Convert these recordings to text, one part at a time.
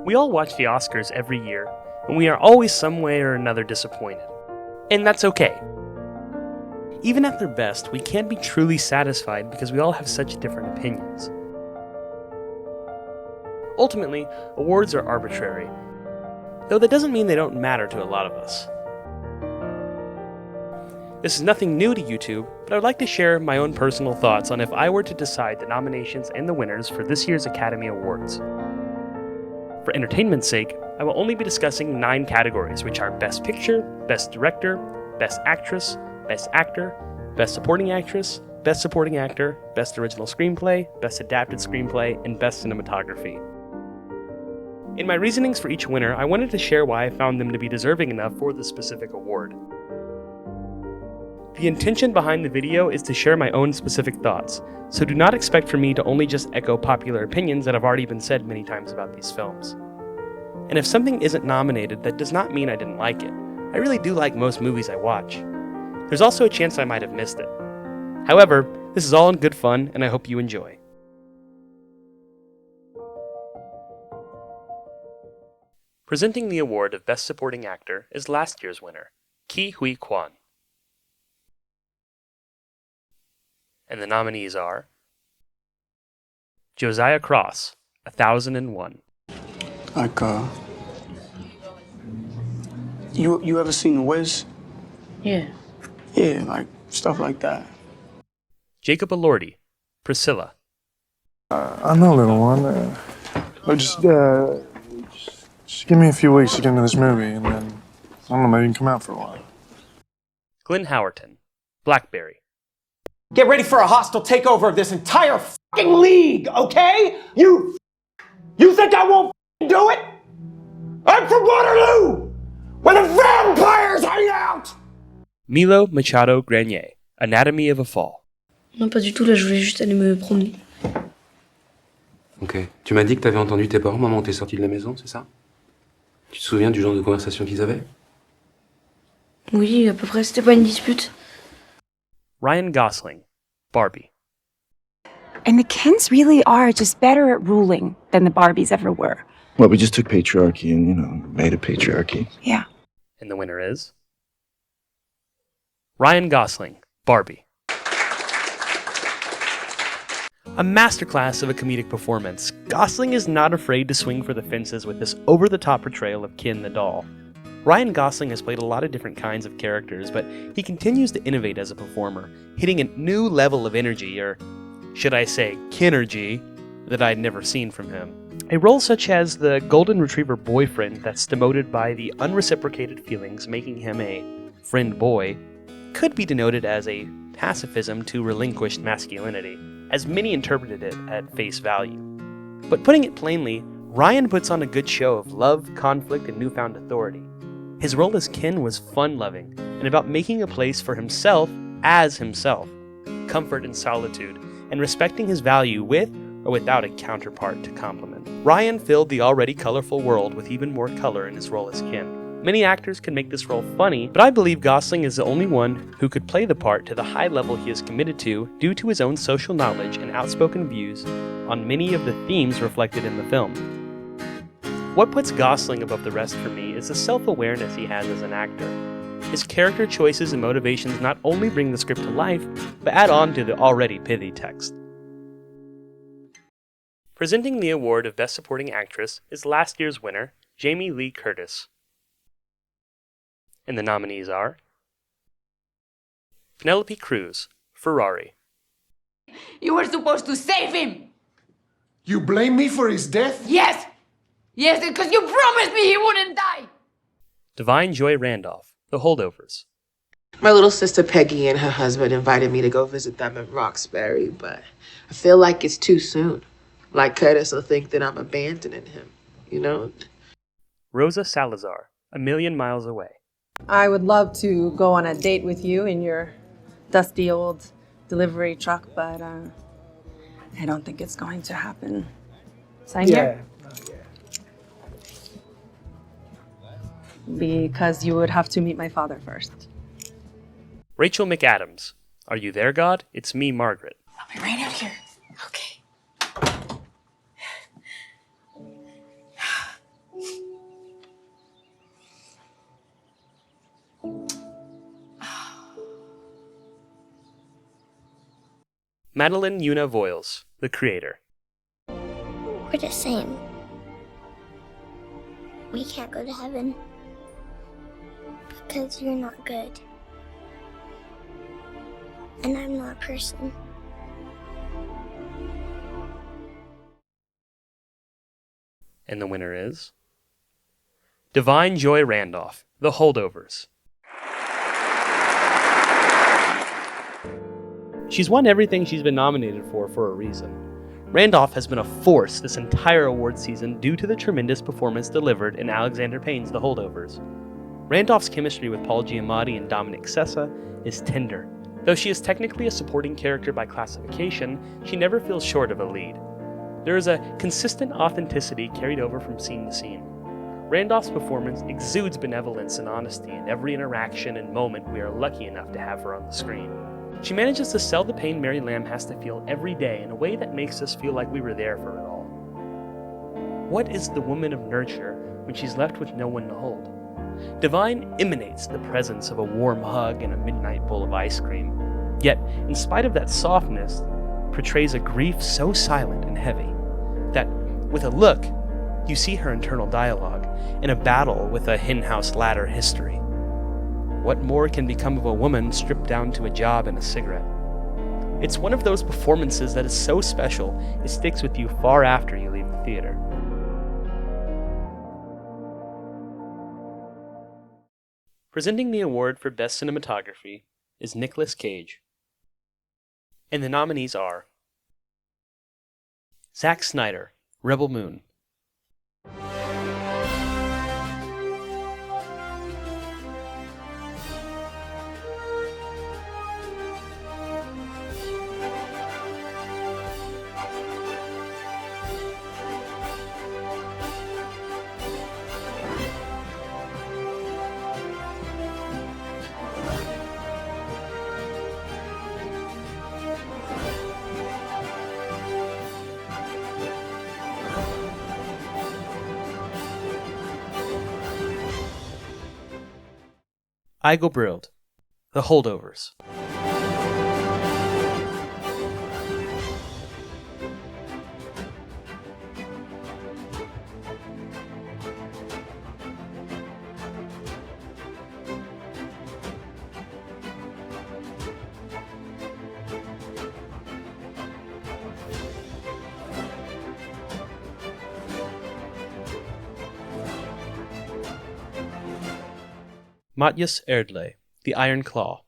We all watch the Oscars every year, and we are always some way or another disappointed. And that's okay. Even at their best, we can't be truly satisfied because we all have such different opinions. Ultimately, awards are arbitrary, though that doesn't mean they don't matter to a lot of us. This is nothing new to YouTube, but I would like to share my own personal thoughts on if I were to decide the nominations and the winners for this year's Academy Awards. For entertainment's sake, I will only be discussing 9 categories, which are Best Picture, Best Director, Best Actress, Best Actor, Best Supporting Actress, Best Supporting Actor, Best Original Screenplay, Best Adapted Screenplay, and Best Cinematography. In my reasonings for each winner, I wanted to share why I found them to be deserving enough for this specific award. The intention behind the video is to share my own specific thoughts, so do not expect for me to only just echo popular opinions that have already been said many times about these films. And if something isn't nominated, that does not mean I didn't like it. I really do like most movies I watch. There's also a chance I might have missed it. However, this is all in good fun, and I hope you enjoy. Presenting the award of Best Supporting Actor is last year's winner, Ke Huy Quan. And the nominees are Josiah Cross, 1001. Like, you ever seen The Wiz? Yeah. Yeah, like, stuff like that. Jacob Elordi, Priscilla. I know, little one. Just give me a few weeks to get into this movie, and then, I don't know, maybe you can come out for a while. Glenn Howerton, Blackberry. Get ready for a hostile takeover of this entire fucking league, okay? You think I won't do it? I'm from Waterloo, where the vampires hang out! Milo Machado Grenier, Anatomy of a Fall. Non, pas du tout, là je voulais juste aller me promener. Ok. Tu m'as dit que t'avais entendu tes parents au moment où t'es sorti de la maison, c'est ça? Tu te souviens du genre de conversation qu'ils avaient? Oui, à peu près, c'était pas une dispute. Ryan Gosling, Barbie. And the Kens really are just better at ruling than the Barbies ever were. Well, we just took patriarchy and, made a patriarchy. Yeah. And the winner is Ryan Gosling, Barbie. A masterclass of a comedic performance, Gosling is not afraid to swing for the fences with this over-the-top portrayal of Ken the doll. Ryan Gosling has played a lot of different kinds of characters, but he continues to innovate as a performer, hitting a new level of energy, or should I say, Kenergy, that I'd never seen from him. A role such as the golden retriever boyfriend that's demoted by the unreciprocated feelings making him a friend boy could be denoted as a pacifism to relinquished masculinity, as many interpreted it at face value. But putting it plainly, Ryan puts on a good show of love, conflict, and newfound authority. His role as Ken was fun-loving, and about making a place for himself as himself, comfort and solitude, and respecting his value with or without a counterpart to complement. Ryan filled the already colorful world with even more color in his role as Ken. Many actors can make this role funny, but I believe Gosling is the only one who could play the part to the high level he is committed to due to his own social knowledge and outspoken views on many of the themes reflected in the film. What puts Gosling above the rest for me is the self-awareness he has as an actor. His character choices and motivations not only bring the script to life, but add on to the already pithy text. Presenting the award of Best Supporting Actress is last year's winner, Jamie Lee Curtis. And the nominees are Penelope Cruz, Ferrari. You were supposed to save him! You blame me for his death? Yes! Yes, because you promised me he wouldn't die! Divine Joy Randolph, The Holdovers. My little sister Peggy and her husband invited me to go visit them in Roxbury, but I feel like it's too soon. Like Curtis will think that I'm abandoning him, you know? Rosa Salazar, A Million Miles Away. I would love to go on a date with you in your dusty old delivery truck, but I don't think it's going to happen. Sign here? Because you would have to meet my father first. Rachel McAdams, Are You There, God? It's Me, Margaret. I'll be right out here. Okay. Madeline Yuna Voiles, the creator. We're the same. We can't go to heaven because you're not good. And I'm not a person. And the winner is Divine Joy Randolph, The Holdovers. She's won everything she's been nominated for a reason. Randolph has been a force this entire award season due to the tremendous performance delivered in Alexander Payne's The Holdovers. Randolph's chemistry with Paul Giamatti and Dominic Sessa is tender. Though she is technically a supporting character by classification, she never feels short of a lead. There is a consistent authenticity carried over from scene to scene. Randolph's performance exudes benevolence and honesty in every interaction and moment we are lucky enough to have her on the screen. She manages to sell the pain Mary Lamb has to feel every day in a way that makes us feel like we were there for it all. What is the woman of nurture when she's left with no one to hold? Divine emanates the presence of a warm hug and a midnight bowl of ice cream, yet, in spite of that softness, portrays a grief so silent and heavy that, with a look, you see her internal dialogue in a battle with a henhouse ladder history. What more can become of a woman stripped down to a job and a cigarette? It's one of those performances that is so special, it sticks with you far after you leave the theater. Presenting the award for Best Cinematography is Nicolas Cage. And the nominees are Zack Snyder, Rebel Moon. Igel Brild, The Holdovers. Matthias Erdle, The Iron Claw.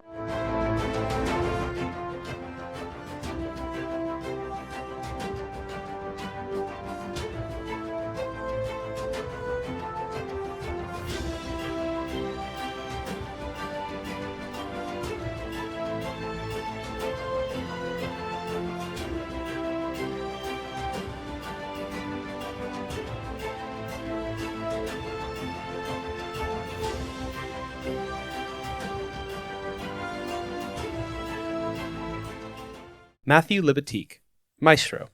Matthew Libatique, Maestro.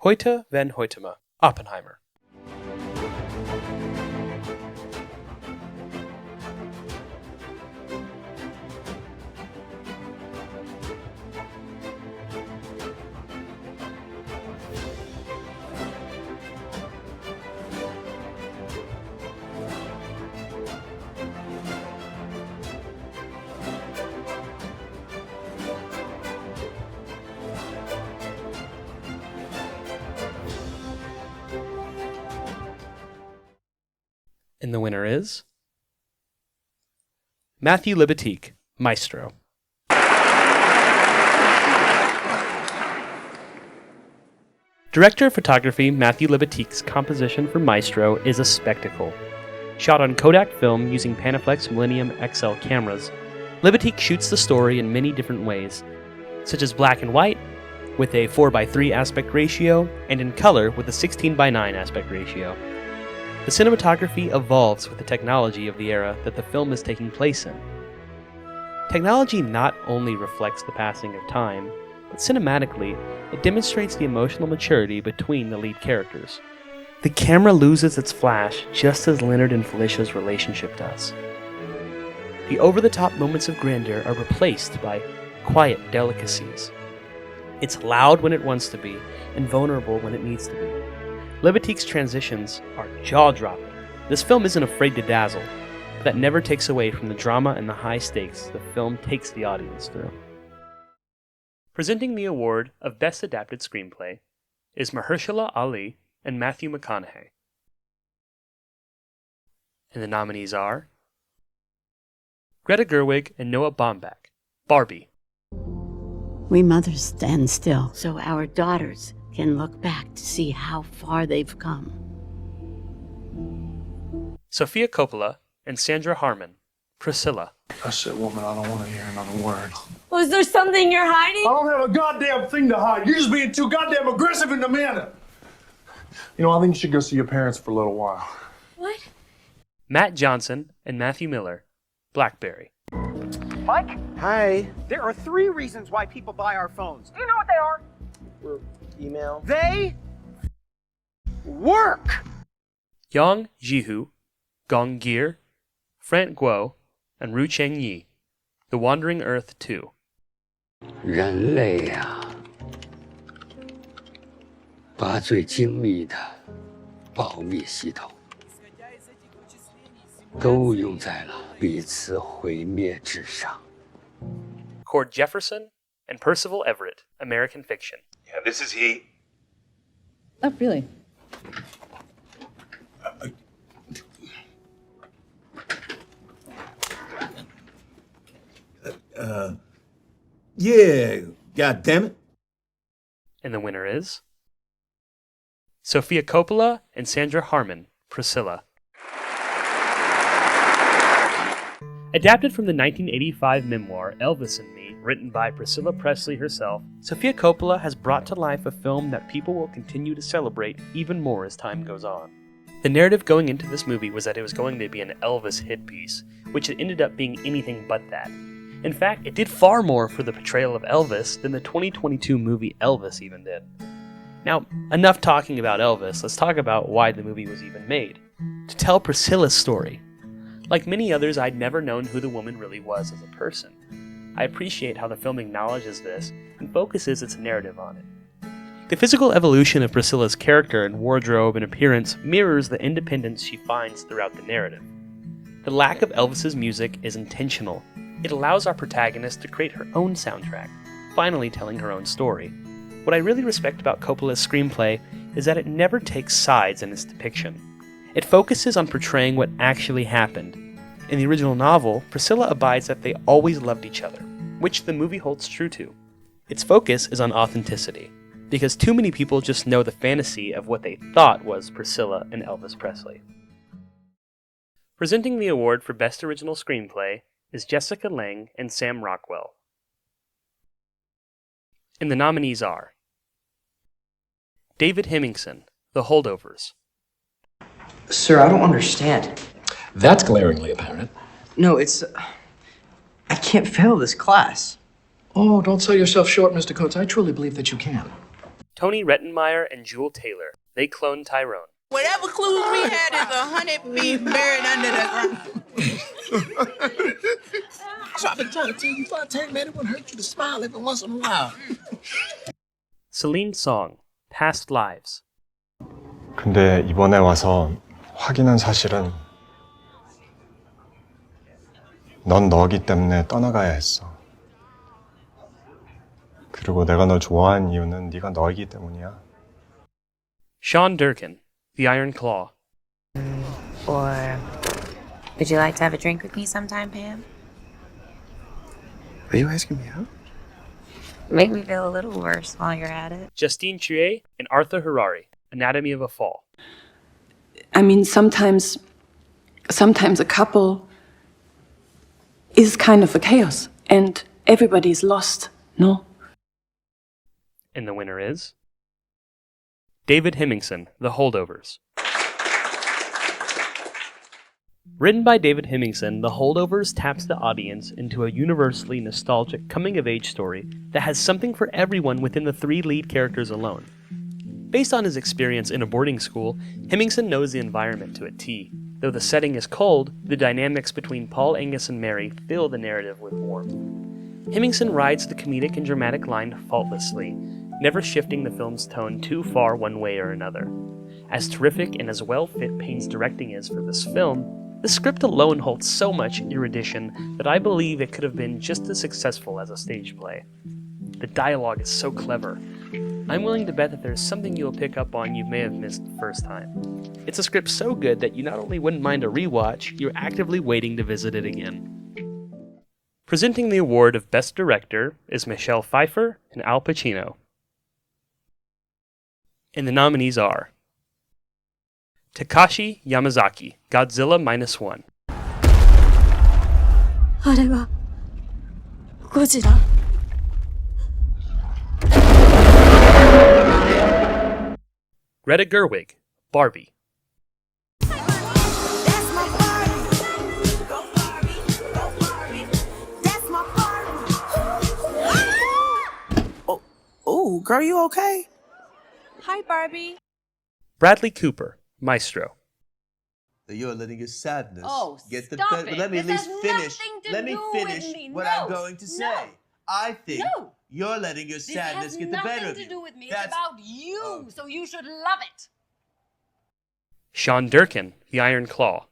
Hoyte van Hoytema, Oppenheimer. And the winner is Matthew Libatique, Maestro. Director of photography Matthew Libatique's composition for Maestro is a spectacle. Shot on Kodak film using Panaflex Millennium XL cameras, Libatique shoots the story in many different ways, such as black and white, with a 4:3 aspect ratio, and in color with a 16:9 aspect ratio. The cinematography evolves with the technology of the era that the film is taking place in. Technology not only reflects the passing of time, but cinematically, it demonstrates the emotional maturity between the lead characters. The camera loses its flash just as Leonard and Felicia's relationship does. The over-the-top moments of grandeur are replaced by quiet delicacies. It's loud when it wants to be, and vulnerable when it needs to be. Libatique's transitions are jaw-dropping. This film isn't afraid to dazzle, but that never takes away from the drama and the high stakes the film takes the audience through. Presenting the award of Best Adapted Screenplay is Mahershala Ali and Matthew McConaughey. And the nominees are Greta Gerwig and Noah Baumbach, Barbie. We mothers stand still so our daughters can look back to see how far they've come. Sofia Coppola and Sandra Harmon, Priscilla. That's it, woman. I don't want to hear another word. Was there something you're hiding? I don't have a goddamn thing to hide. You're just being too goddamn aggressive and demanding. You know, I think you should go see your parents for a little while. What? Matt Johnson and Matthew Miller, Blackberry. Mike? Hi. There are 3 reasons why people buy our phones. Do you know what they are? Email. They work. Yang Jihu, Gong Gear, Frank Guo, and Ru Cheng Yi, The Wandering Earth 2. 人类啊，把最精密的保密系统都用在了彼此毁灭之上。 Cord Jefferson and Percival Everett, American Fiction. Yeah, this is he. Oh, really? Yeah, God damn it. And the winner is Sofia Coppola and Sandra Harmon, Priscilla. Adapted from the 1985 memoir Elvis and Me, written by Priscilla Presley herself, Sofia Coppola has brought to life a film that people will continue to celebrate even more as time goes on. The narrative going into this movie was that it was going to be an Elvis hit piece, which it ended up being anything but that. In fact, it did far more for the portrayal of Elvis than the 2022 movie Elvis even did. Now, enough talking about Elvis, let's talk about why the movie was even made. To tell Priscilla's story. Like many others, I'd never known who the woman really was as a person. I appreciate how the film acknowledges this and focuses its narrative on it. The physical evolution of Priscilla's character and wardrobe and appearance mirrors the independence she finds throughout the narrative. The lack of Elvis's music is intentional. It allows our protagonist to create her own soundtrack, finally telling her own story. What I really respect about Coppola's screenplay is that it never takes sides in its depiction. It focuses on portraying what actually happened. In the original novel, Priscilla abides that they always loved each other, which the movie holds true to. Its focus is on authenticity, because too many people just know the fantasy of what they thought was Priscilla and Elvis Presley. Presenting the award for Best Original Screenplay is Jessica Lange and Sam Rockwell. And the nominees are David Hemmingson, The Holdovers. Sir, I don't understand. That's glaringly apparent. No, it's... I can't fail this class. Oh, don't sell yourself short, Mr. Coates. I truly believe that you can. Tony Rettenmeyer and Jewel Taylor. They cloned Tyrone. Whatever clues we had is 100 feet buried under the ground. So I've been trying to tell you, man, it wouldn't hurt you to smile every once in a while. Celine Song, Past Lives. 근데 이번에 와서 확인한 사실은 넌 너기 때문에 떠나가야 했어. 그리고 내가 널 좋아한 이유는 네가 너이기 때문이야. Sean Durkin, The Iron Claw. Or would you like to have a drink with me sometime, Pam? Are you asking me out? Make me feel a little worse while you're at it. Justine Triet and Arthur Harari, Anatomy of a Fall. I mean, sometimes a couple is kind of a chaos, and everybody's lost, no? And the winner is David Hemmingson, The Holdovers. Written by David Hemmingson, The Holdovers taps the audience into a universally nostalgic coming-of-age story that has something for everyone within the three lead characters alone. Based on his experience in a boarding school, Hemmingson knows the environment to a T. Though the setting is cold, the dynamics between Paul, Angus, and Mary fill the narrative with warmth. Hemmingson rides the comedic and dramatic line faultlessly, never shifting the film's tone too far one way or another. As terrific and as well-fit Payne's directing is for this film, the script alone holds so much erudition that I believe it could have been just as successful as a stage play. The dialogue is so clever. I'm willing to bet that there's something you'll pick up on you may have missed the first time. It's a script so good that you not only wouldn't mind a rewatch, you're actively waiting to visit it again. Presenting the award of Best Director is Michelle Pfeiffer and Al Pacino. And the nominees are Takashi Yamazaki, Godzilla -1. あれはゴジラ Greta Gerwig, Barbie. Oh, girl, you okay? Hi, Barbie. Bradley Cooper, Maestro. You're letting your sadness get the stop better. it. Let me This at least has finish. nothing to Let me do with finish me. what No. I'm going to say. No. I think No. you're letting your This sadness has get the better nothing of to you. do with me. That's- It's about you, so you should love it. Sean Durkin, The Iron Claw.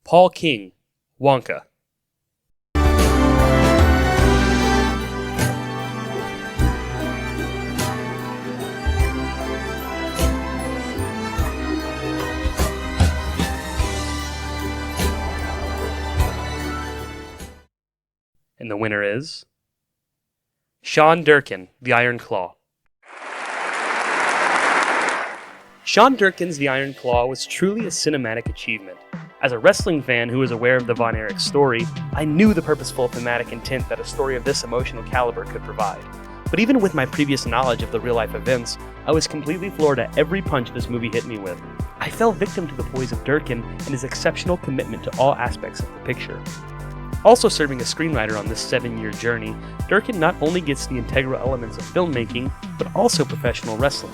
Paul King, Wonka. And the winner is Sean Durkin, The Iron Claw. Sean Durkin's The Iron Claw was truly a cinematic achievement. As a wrestling fan who was aware of the Von Erich story, I knew the purposeful thematic intent that a story of this emotional caliber could provide. But even with my previous knowledge of the real-life events, I was completely floored at every punch this movie hit me with. I fell victim to the poise of Durkin and his exceptional commitment to all aspects of the picture. Also serving as screenwriter on this 7-year journey, Durkin not only gets the integral elements of filmmaking, but also professional wrestling.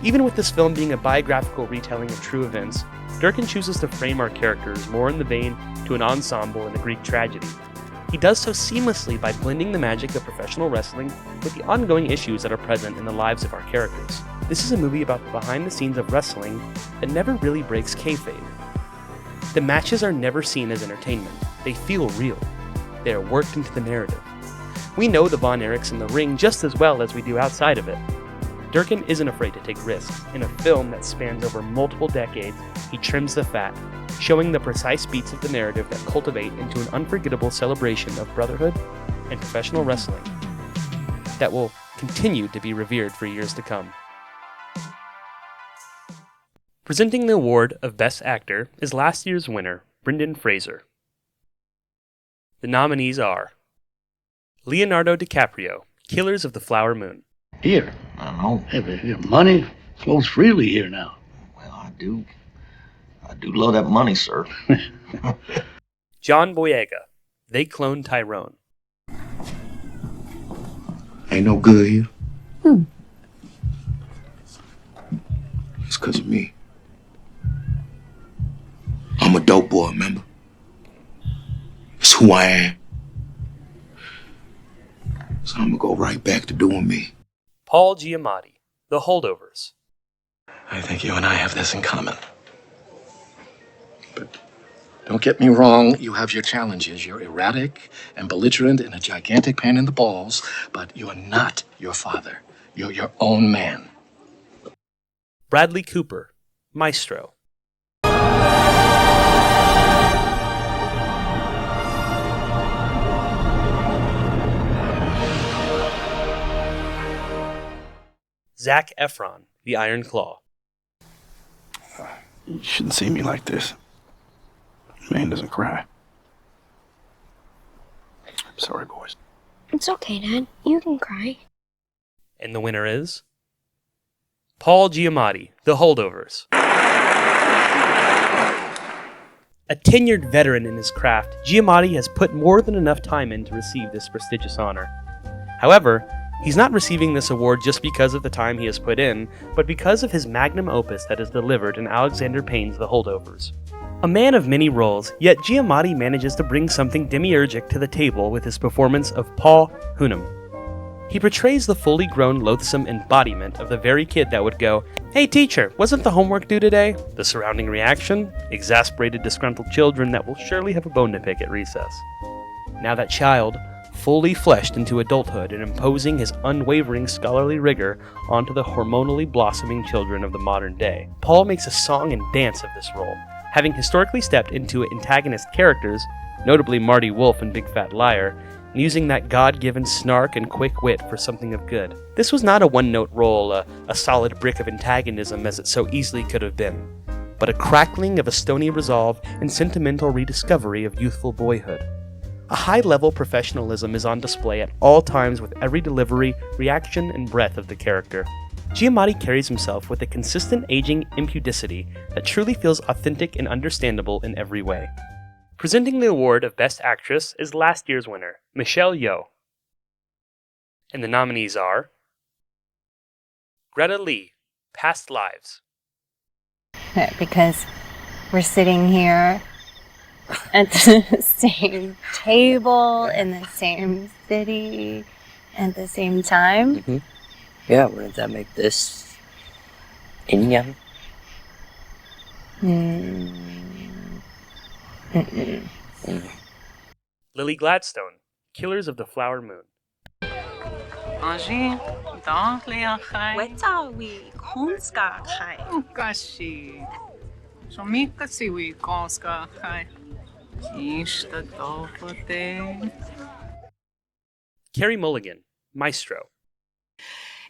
Even with this film being a biographical retelling of true events, Durkin chooses to frame our characters more in the vein to an ensemble in a Greek tragedy. He does so seamlessly by blending the magic of professional wrestling with the ongoing issues that are present in the lives of our characters. This is a movie about the behind the scenes of wrestling that never really breaks kayfabe. The matches are never seen as entertainment. They feel real. They are worked into the narrative. We know the Von Erichs in the ring just as well as we do outside of it. Durkin isn't afraid to take risks. In a film that spans over multiple decades, he trims the fat, showing the precise beats of the narrative that cultivate into an unforgettable celebration of brotherhood and professional wrestling that will continue to be revered for years to come. Presenting the award of Best Actor is last year's winner, Brendan Fraser. The nominees are Leonardo DiCaprio, Killers of the Flower Moon. Here. I don't know. Hey, but here, money flows freely here now. Well, I do love that money, sir. John Boyega, They Cloned Tyrone. Ain't no good here. It's because of me. I'm a dope boy, remember? It's who I am. So I'm gonna go right back to doing me. Paul Giamatti, The Holdovers. I think you and I have this in common. But don't get me wrong, you have your challenges. You're erratic and belligerent and a gigantic pain in the balls, but you're not your father. You're your own man. Bradley Cooper, Maestro. Zac Efron, The Iron Claw. You shouldn't see me like this. Man doesn't cry. I'm sorry, boys. It's okay, Dad. You can cry. And the winner is Paul Giamatti, The Holdovers. A tenured veteran in his craft, Giamatti has put more than enough time in to receive this prestigious honor. However, he's not receiving this award just because of the time he has put in, but because of his magnum opus that is delivered in Alexander Payne's The Holdovers. A man of many roles, yet Giamatti manages to bring something demiurgic to the table with his performance of Paul Hunham. He portrays the fully grown, loathsome embodiment of the very kid that would go, "Hey teacher, wasn't the homework due today?" The surrounding reaction? Exasperated, disgruntled children that will surely have a bone to pick at recess. Now that child, fully fleshed into adulthood and imposing his unwavering scholarly rigor onto the hormonally blossoming children of the modern day, Paul makes a song and dance of this role, having historically stepped into antagonist characters, notably Marty Wolf and Big Fat Liar, and using that God-given snark and quick wit for something of good. This was not a one-note role, a solid brick of antagonism as it so easily could have been, but a crackling of a stony resolve and sentimental rediscovery of youthful boyhood. A high-level professionalism is on display at all times with every delivery, reaction, and breath of the character. Giamatti carries himself with a consistent aging impudicity that truly feels authentic and understandable in every way. Presenting the award of Best Actress is last year's winner, Michelle Yeoh. And the nominees are Greta Lee, Past Lives. Because we're sitting here at the same table in the same city at the same time. Mm-hmm. Yeah, wouldn't that make this yin-yang? Lily Gladstone, Killers of the Flower Moon. Carey Mulligan, Maestro.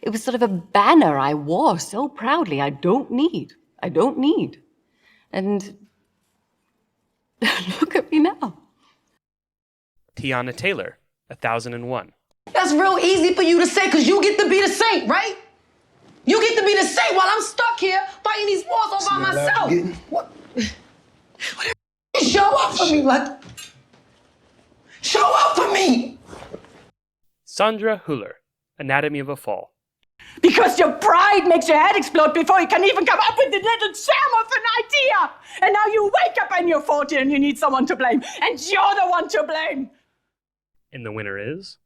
It was sort of a banner I wore so proudly. I don't need. And look at me now. Tiana Taylor, 1001. That's real easy for you to say because you get to be the saint, right? You get to be the saint while I'm stuck here fighting these wars all by myself. What? Show up for me, like. Show up for me! Sandra Huller, Anatomy of a Fall. Because your pride makes your head explode before you can even come up with the little germ of an idea. And now you wake up and you're 40 and you need someone to blame. And you're the one to blame. And the winner is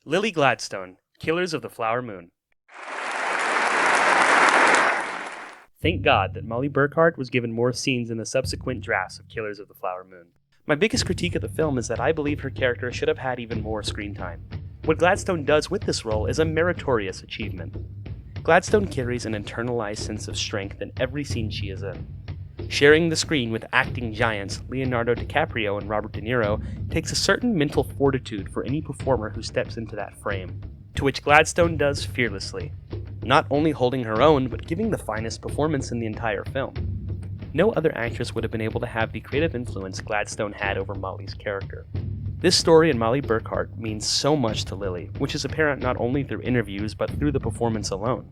Lily Gladstone, Killers of the Flower Moon. Thank God that Molly Burkhart was given more scenes in the subsequent drafts of Killers of the Flower Moon. My biggest critique of the film is that I believe her character should have had even more screen time. What Gladstone does with this role is a meritorious achievement. Gladstone carries an internalized sense of strength in every scene she is in. Sharing the screen with acting giants Leonardo DiCaprio and Robert De Niro takes a certain mental fortitude for any performer who steps into that frame, to which Gladstone does fearlessly, not only holding her own, but giving the finest performance in the entire film. No other actress would have been able to have the creative influence Gladstone had over Molly's character. This story and Molly Burkhart means so much to Lily, which is apparent not only through interviews but through the performance alone.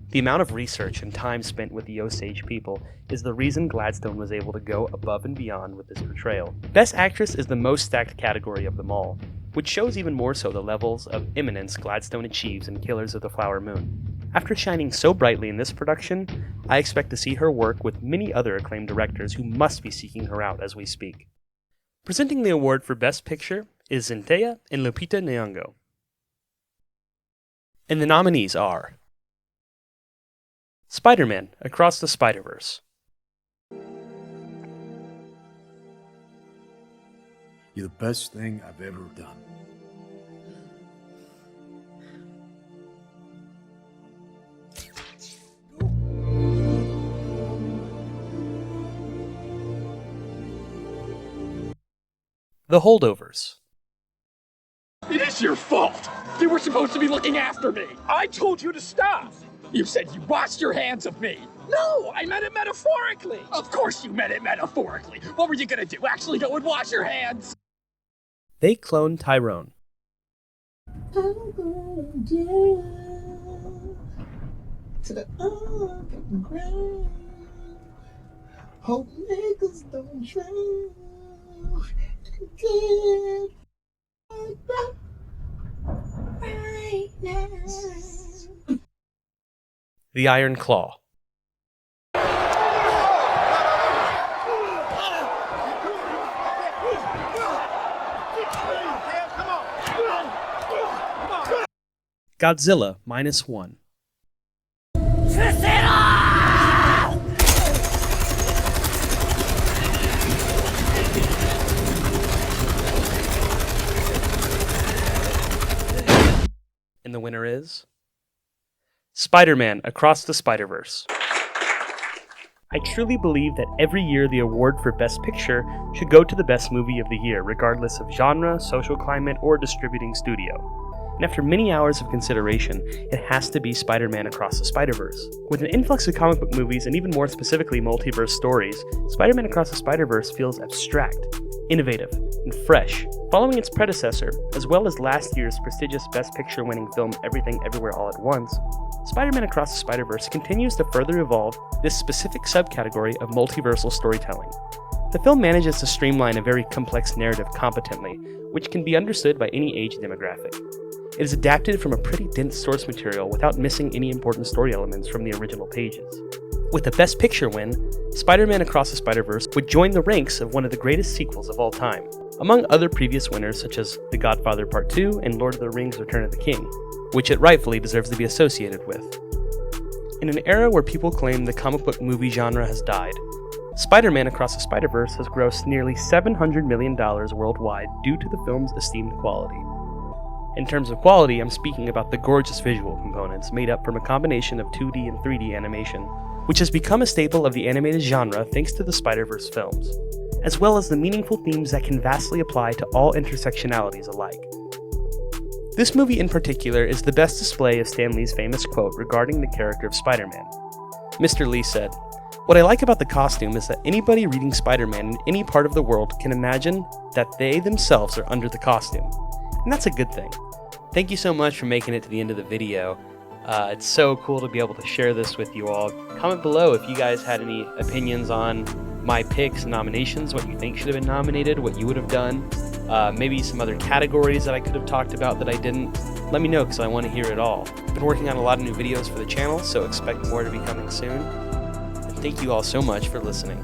The amount of research and time spent with the Osage people is the reason Gladstone was able to go above and beyond with this portrayal. Best Actress is the most stacked category of them all, which shows even more so the levels of eminence Gladstone achieves in Killers of the Flower Moon. After shining so brightly in this production, I expect to see her work with many other acclaimed directors who must be seeking her out as we speak. Presenting the award for Best Picture is Zendaya and Lupita Nyong'o. And the nominees are Spider-Man Across the Spider-Verse. You're the best thing I've ever done. The Holdovers. It is your fault. You were supposed to be looking after me. I told you to stop. You said you washed your hands of me. No, I meant it metaphorically. Of course you meant it metaphorically. What were you gonna do? Actually go and wash your hands? They Clone Tyrone. I'm gonna do to the underground. Hope niggas don't drown. Get right now. The Iron Claw. Godzilla -1. And the winner is Spider-Man Across the Spider-Verse. I truly believe that every year the award for Best Picture should go to the best movie of the year, regardless of genre, social climate, or distributing studio. And after many hours of consideration, it has to be Spider-Man Across the Spider-Verse. With an influx of comic book movies and even more specifically multiverse stories, Spider-Man Across the Spider-Verse feels abstract, innovative, and fresh. Following its predecessor, as well as last year's prestigious Best Picture winning film Everything Everywhere All at Once, Spider-Man Across the Spider-Verse continues to further evolve this specific subcategory of multiversal storytelling. The film manages to streamline a very complex narrative competently, which can be understood by any age demographic. It is adapted from a pretty dense source material without missing any important story elements from the original pages. With a Best Picture win, Spider-Man Across the Spider-Verse would join the ranks of one of the greatest sequels of all time, among other previous winners such as The Godfather Part 2 and Lord of the Rings Return of the King, which it rightfully deserves to be associated with. In an era where people claim the comic book movie genre has died, Spider-Man Across the Spider-Verse has grossed nearly $700 million worldwide due to the film's esteemed quality. In terms of quality, I'm speaking about the gorgeous visual components made up from a combination of 2D and 3D animation, which has become a staple of the animated genre thanks to the Spider-Verse films, as well as the meaningful themes that can vastly apply to all intersectionalities alike. This movie in particular is the best display of Stan Lee's famous quote regarding the character of Spider-Man. Mr. Lee said, "What I like about the costume is that anybody reading Spider-Man in any part of the world can imagine that they themselves are under the costume. And that's a good thing." Thank you so much for making it to the end of the video. It's so cool to be able to share this with you all. Comment below if you guys had any opinions on my picks and nominations, what you think should have been nominated, what you would have done, maybe some other categories that I could have talked about that I didn't. Let me know because I want to hear it all. I've been working on a lot of new videos for the channel, so expect more to be coming soon. And thank you all so much for listening.